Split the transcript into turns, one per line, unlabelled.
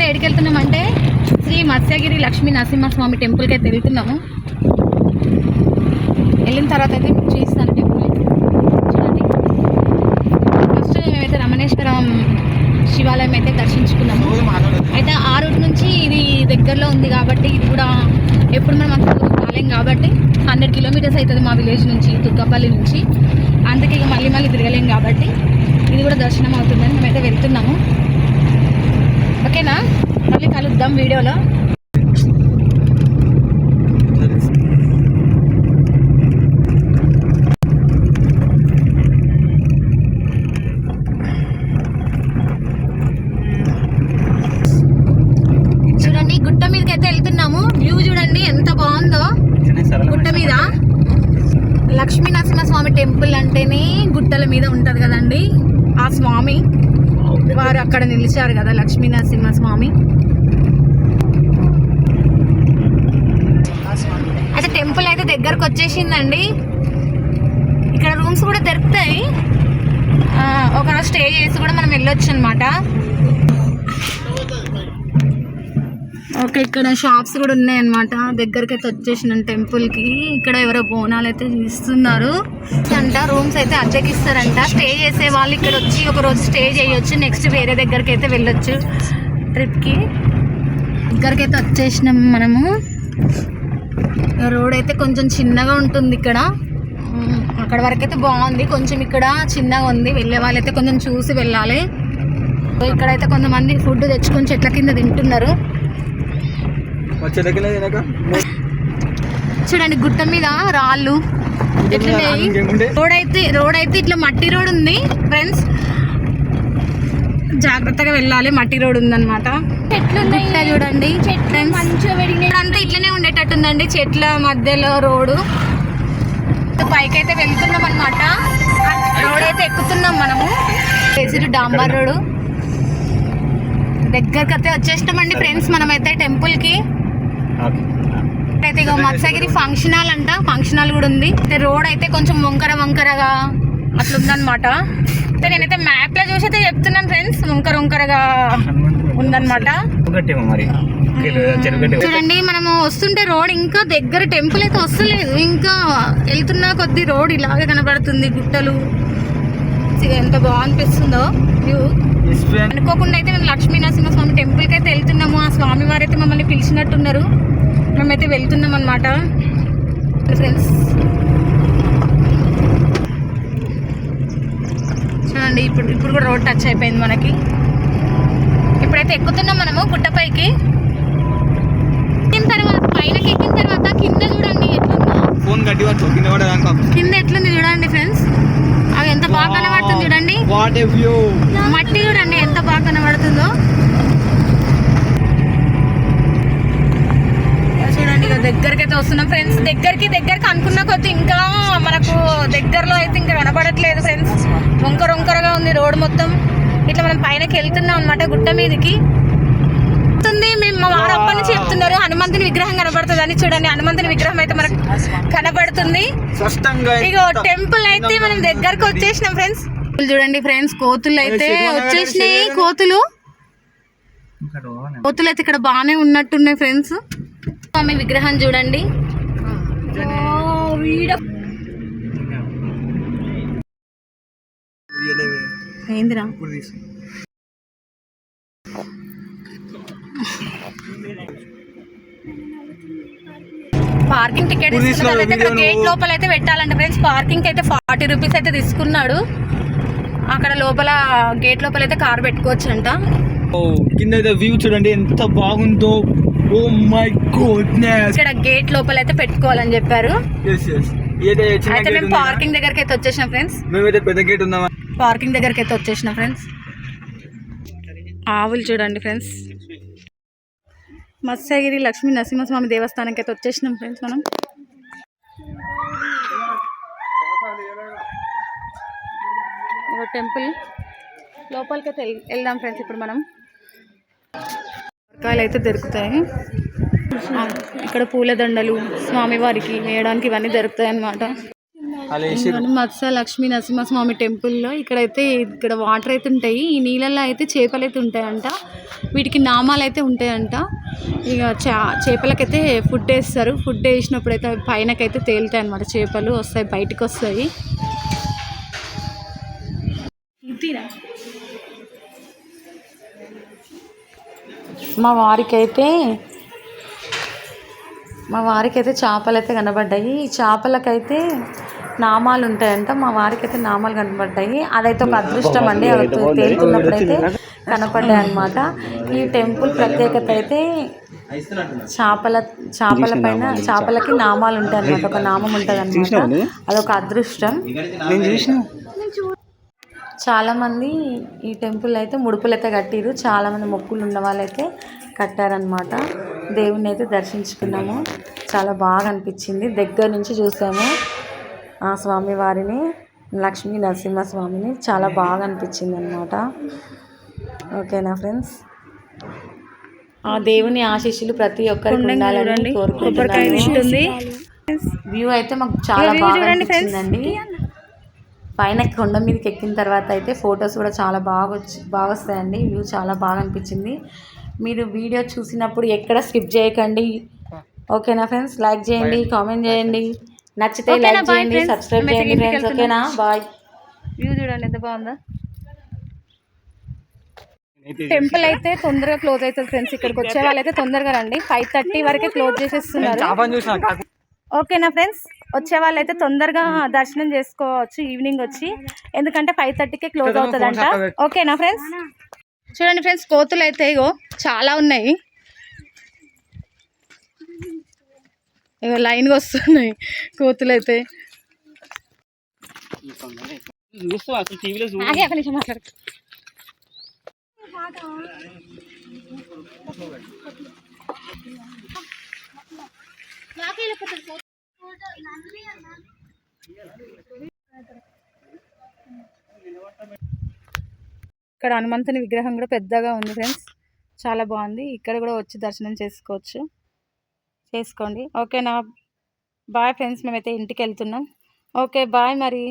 ఎక్కడికి వెళ్తున్నాం అంటే శ్రీ మత్స్యగిరి లక్ష్మీ నరసింహస్వామి టెంపుల్కి అయితే వెళ్తున్నాము. వెళ్ళిన తర్వాత అయితే చూస్తాను టెంపుల్. చూడండి, ఫస్ట్ మేమైతే రమణేశ్వరం శివాలయం అయితే దర్శించుకున్నాము. అయితే ఆ రూట్ నుంచి ఇది దగ్గరలో ఉంది కాబట్టి ఇది కూడా ఎప్పుడు మనం అంత రాలేం కాబట్టి 100 కిలోమీటర్స్ అవుతుంది మా విలేజ్ నుంచి, తుర్కపల్లి నుంచి. అందుకే ఇక మళ్ళీ తిరగలేం కాబట్టి ఇది కూడా దర్శనం అవుతుందని మేమైతే వెళ్తున్నాము. ఓకేనా, మళ్ళీ కలుద్దాం వీడియోలో. చూడండి, గుట్ట మీదకి అయితే వెళ్తున్నాము. వ్యూ చూడండి ఎంత బాగుందో. గుట్ట మీద లక్ష్మీ నరసింహస్వామి టెంపుల్ అంటేనే గుట్టల మీద ఉంటది కదండి. ఆ స్వామి వారు అక్కడ నిలిచారు కదా, లక్ష్మీ నరసింహస్వామి. అయితే టెంపుల్ అయితే దగ్గరకు వచ్చేసిందండి. ఇక్కడ రూమ్స్ కూడా దొరుకుతాయి. ఒకరోజు స్టే చేసి కూడా మనం వెళ్ళొచ్చు అనమాట. ఓకే, ఇక్కడ షాప్స్ కూడా ఉన్నాయన్నమాట. దగ్గరికి అయితే వచ్చేసినాం టెంపుల్కి. ఇక్కడ ఎవరో బోనాలు అయితే ఇస్తున్నారు అంట. రూమ్స్ అయితే అద్దెకి ఇస్తారంట. స్టే చేసే వాళ్ళు ఇక్కడ వచ్చి ఒక రోజు స్టే చేయొచ్చు. నెక్స్ట్ వేరే దగ్గరికి అయితే వెళ్ళొచ్చు ట్రిప్కి. దగ్గరికి అయితే వచ్చేసినాం మనము. రోడ్ అయితే కొంచెం చిన్నగా ఉంటుంది ఇక్కడ. అక్కడ వరకు అయితే బాగుంది, కొంచెం ఇక్కడ చిన్నగా ఉంది. వెళ్ళే వాళ్ళైతే కొంచెం చూసి వెళ్ళాలి. ఇక్కడైతే కొంతమంది ఫుడ్ తెచ్చుకొని చెట్ల కింద తింటున్నారు. చూడండి, గుట్ట మీద రాళ్ళు ఎట్లున్నాయి. రోడ్ అయితే ఇట్లా మట్టి రోడ్ ఉంది ఫ్రెండ్స్. జాగ్రత్తగా వెళ్ళాలి, మట్టి రోడ్ ఉందన్నమాట. చెట్లు చూడండి, అంతా ఇట్లనే ఉండేటట్టుందండి, చెట్ల మధ్యలో రోడ్డు. పైకి అయితే వెళ్తున్నాం అనమాట. రోడ్ అయితే ఎక్కుతున్నాం మనము. డాంబర్ రోడ్ దగ్గరకు అయితే వచ్చేసినామండి ఫ్రెండ్స్. మనమైతే టెంపుల్కి అయితే ఇక మత్స్యగిరి ఫంక్షన్ హాల్ అంట, ఫంక్షన్ హాల్ కూడా ఉంది. రోడ్ అయితే కొంచెం వంకరగా అట్లా ఉందన్నమాట. నేనైతే మ్యాప్ లో చూసి అయితే చెప్తున్నాను ఫ్రెండ్స్, వంకరగా ఉందన్నమాట. చూడండి, మనము వస్తుంటే రోడ్ ఇంకా దగ్గర, టెంపుల్ అయితే వస్తలేదు. ఇంకా వెళ్తున్నా కొద్ది రోడ్ ఇలాగే కనబడుతుంది, గుట్టలు. ఎంత బాగా అనిపిస్తుందో వ్యూ. అనుకోకుండా అయితే మేము లక్ష్మీ నరసింహస్వామి టెంపుల్కి అయితే వెళ్తున్నాము. ఆ స్వామి వారు అయితే మమ్మల్ని పిలిచినట్టున్నారు. మేమైతే వెళ్తున్నాం అనమాట ఫ్రెండ్స్. చూడండి, ఇప్పుడు కూడా రోడ్ టచ్ అయిపోయింది మనకి. ఇప్పుడైతే ఎక్కుతున్నాం మనము గుట్టపైకి. పైనకి ఎక్కిన తర్వాత కింద చూడండి ఎట్లుందో. కింద ఎట్లుంది చూడండి ఫ్రెండ్స్. అవి ఎంత బాగా కనబడుతుంది చూడండి. మట్టి చూడండి ఎంత బాగా కనబడుతుందో. చూడండి, ఇక దగ్గరికి అయితే వస్తున్నాం ఫ్రెండ్స్. దగ్గరికి అనుకున్న కొద్ది ఇంకా మనకు దగ్గరలో అయితే ఇంకా కనబడట్లేదు ఫ్రెండ్స్. వంకరగా ఉంది రోడ్ మొత్తం. ఇట్లా మనం పైనకి వెళ్తున్నాం అనమాట గుట్ట మీదకి. మేము మా వారు అప్పటి నుంచి చెప్తున్నారు హనుమంతుని విగ్రహం కనబడుతుంది అని. చూడండి, హనుమంతుని విగ్రహం అయితే మనకు కనబడుతుంది. ఇక టెంపుల్ అయితే మనం దగ్గరకు వచ్చేసినాం ఫ్రెండ్స్. చూడండి ఫ్రెండ్స్, కోతులు అయితే వచ్చేసినాయి. కోతులు అయితే ఇక్కడ బాగానే ఉన్నట్టున్నాయి ఫ్రెండ్స్. స్వామి విగ్రహం చూడండి. ఏందిరా పార్కింగ్ టికెట్ గేట్ లోపల అయితే పెట్టాలంటే ఫ్రెండ్స్. పార్కింగ్ అయితే 40 రూపీస్ అయితే తీసుకున్నాడు. అక్కడ లోపల గేట్ లోపల అయితే కార్ పెట్టుకోవచ్చు అంట.
కింద వ్యూ చూడండి ఎంత బాగుందో. Oh my goodness.
ఇక్కడ గేట్ లోపల అయితే పెట్టుకోవాలని చెప్పారు. అయితే మేము పార్కింగ్ దగ్గరికి అయితే వచ్చేసినాం ఫ్రెండ్స్.
మేమైతే పెద్ద గేట్ ఉందామా,
పార్కింగ్ దగ్గరికి అయితే వచ్చేసినాం ఫ్రెండ్స్. ఆవులు చూడండి ఫ్రెండ్స్. మత్స్యగిరి లక్ష్మీ నరసింహస్వామి దేవస్థానానికి అయితే వచ్చేసినాం ఫ్రెండ్స్ మనం. టెంపుల్ లోపలికి అయితే వెళ్దాం ఫ్రెండ్స్. ఇప్పుడు మనం కాయలు అయితే దొరుకుతాయి ఇక్కడ. పూలదండలు స్వామివారికి వేయడానికి ఇవన్నీ దొరుకుతాయి అన్నమాట.
అలా
మత్స్య లక్ష్మీ నరసింహస్వామి టెంపుల్లో ఇక్కడ వాటర్ అయితే ఉంటాయి. ఈ నీళ్ళల్లో అయితే చేపలు అయితే ఉంటాయంట. వీటికి నామాలు అయితే ఉంటాయంట. ఇక చేపలకైతే ఫుడ్ వేస్తారు. ఫుడ్ వేసినప్పుడు అయితే పైనకైతే తేలుతాయి అన్నమాట. చేపలు వస్తాయి, బయటకు వస్తాయి. మా వారికైతే చేపలు అయితే కనబడ్డాయి. ఈ చేపలకైతే నామాలు ఉంటాయంట. మా వారికైతే నామాలు కనబడ్డాయి. అదైతే ఒక అదృష్టం అండి. అవి తేలుతున్నప్పుడైతే కనపడ్డాయి అన్నమాట. ఈ టెంపుల్ ప్రత్యేకత అయితే చేపల పైన చేపలకి నామాలు ఉంటాయి అన్నమాట. ఒక నామం ఉంటుంది అన్నమాట. అదొక అదృష్టం. చాలామంది ఈ టెంపుల్ అయితే ముడుపులు అయితే కట్టిరు. చాలామంది మొక్కులు ఉన్న వాళ్ళైతే కట్టారనమాట. దేవుణ్ణి అయితే దర్శించుకున్నాము. చాలా బాగా అనిపించింది. దగ్గర నుంచి చూసాము ఆ స్వామివారిని, లక్ష్మీ నరసింహస్వామిని. చాలా బాగా అనిపించింది అనమాట. ఓకేనా ఫ్రెండ్స్, ఆ దేవుని ఆశీస్సులు ప్రతి ఒక్కరికి ఉండాలని కోరుకుంటున్నాను. వ్యూ అయితే మాకు చాలా బాగా అనిపించిందండి. పైన కొండ మీదకి ఎక్కిన తర్వాత అయితే ఫొటోస్ కూడా చాలా బాగా వస్తాయండి. వ్యూ చాలా బాగా అనిపించింది. మీరు వీడియో చూసినప్పుడు ఎక్కడ స్కిప్ చేయకండి. ఓకేనా ఫ్రెండ్స్, లైక్ చేయండి, కామెంట్ చేయండి, నచ్చితే లైక్ చేయండి, సబ్స్క్రైబ్ చేయండి ఫ్రెండ్స్. ఓకేనా, బాయ్. వ్యూ చూడండి ఎంత బాగుందో. టెంపుల్ అయితే తొందరగా క్లోజ్ అవుతుంది ఫ్రెండ్స్. ఇక్కడికి వచ్చే వాళ్ళైతే తొందరగా రండి. 5:30 వరకే క్లోజ్ చేసేస్తున్నారు. ఓకేనా ఫ్రెండ్స్, వచ్చే వాళ్ళైతే తొందరగా దర్శనం చేసుకోవచ్చు ఈవినింగ్ వచ్చి. ఎందుకంటే 5:30కే క్లోజ్ అవుతుందంట. ఓకేనా ఫ్రెండ్స్, చూడండి ఫ్రెండ్స్, కోతులు అయితే ఇగో చాలా ఉన్నాయి. ఇగో లైన్గా వస్తున్నాయి కోతులు అయితే. అక్కడ నిమిషం మాట్లాడు. ఇక్కడ హనుమంతుని విగ్రహం కూడా పెద్దగా ఉంది ఫ్రెండ్స్. చాలా బాగుంది. ఇక్కడ కూడా వచ్చి దర్శనం చేసుకోండి. ఓకేనా, బాయ్ ఫ్రెండ్స్. మేమైతే ఇంటికి వెళ్తున్నాం. ఓకే బాయ్ మరి.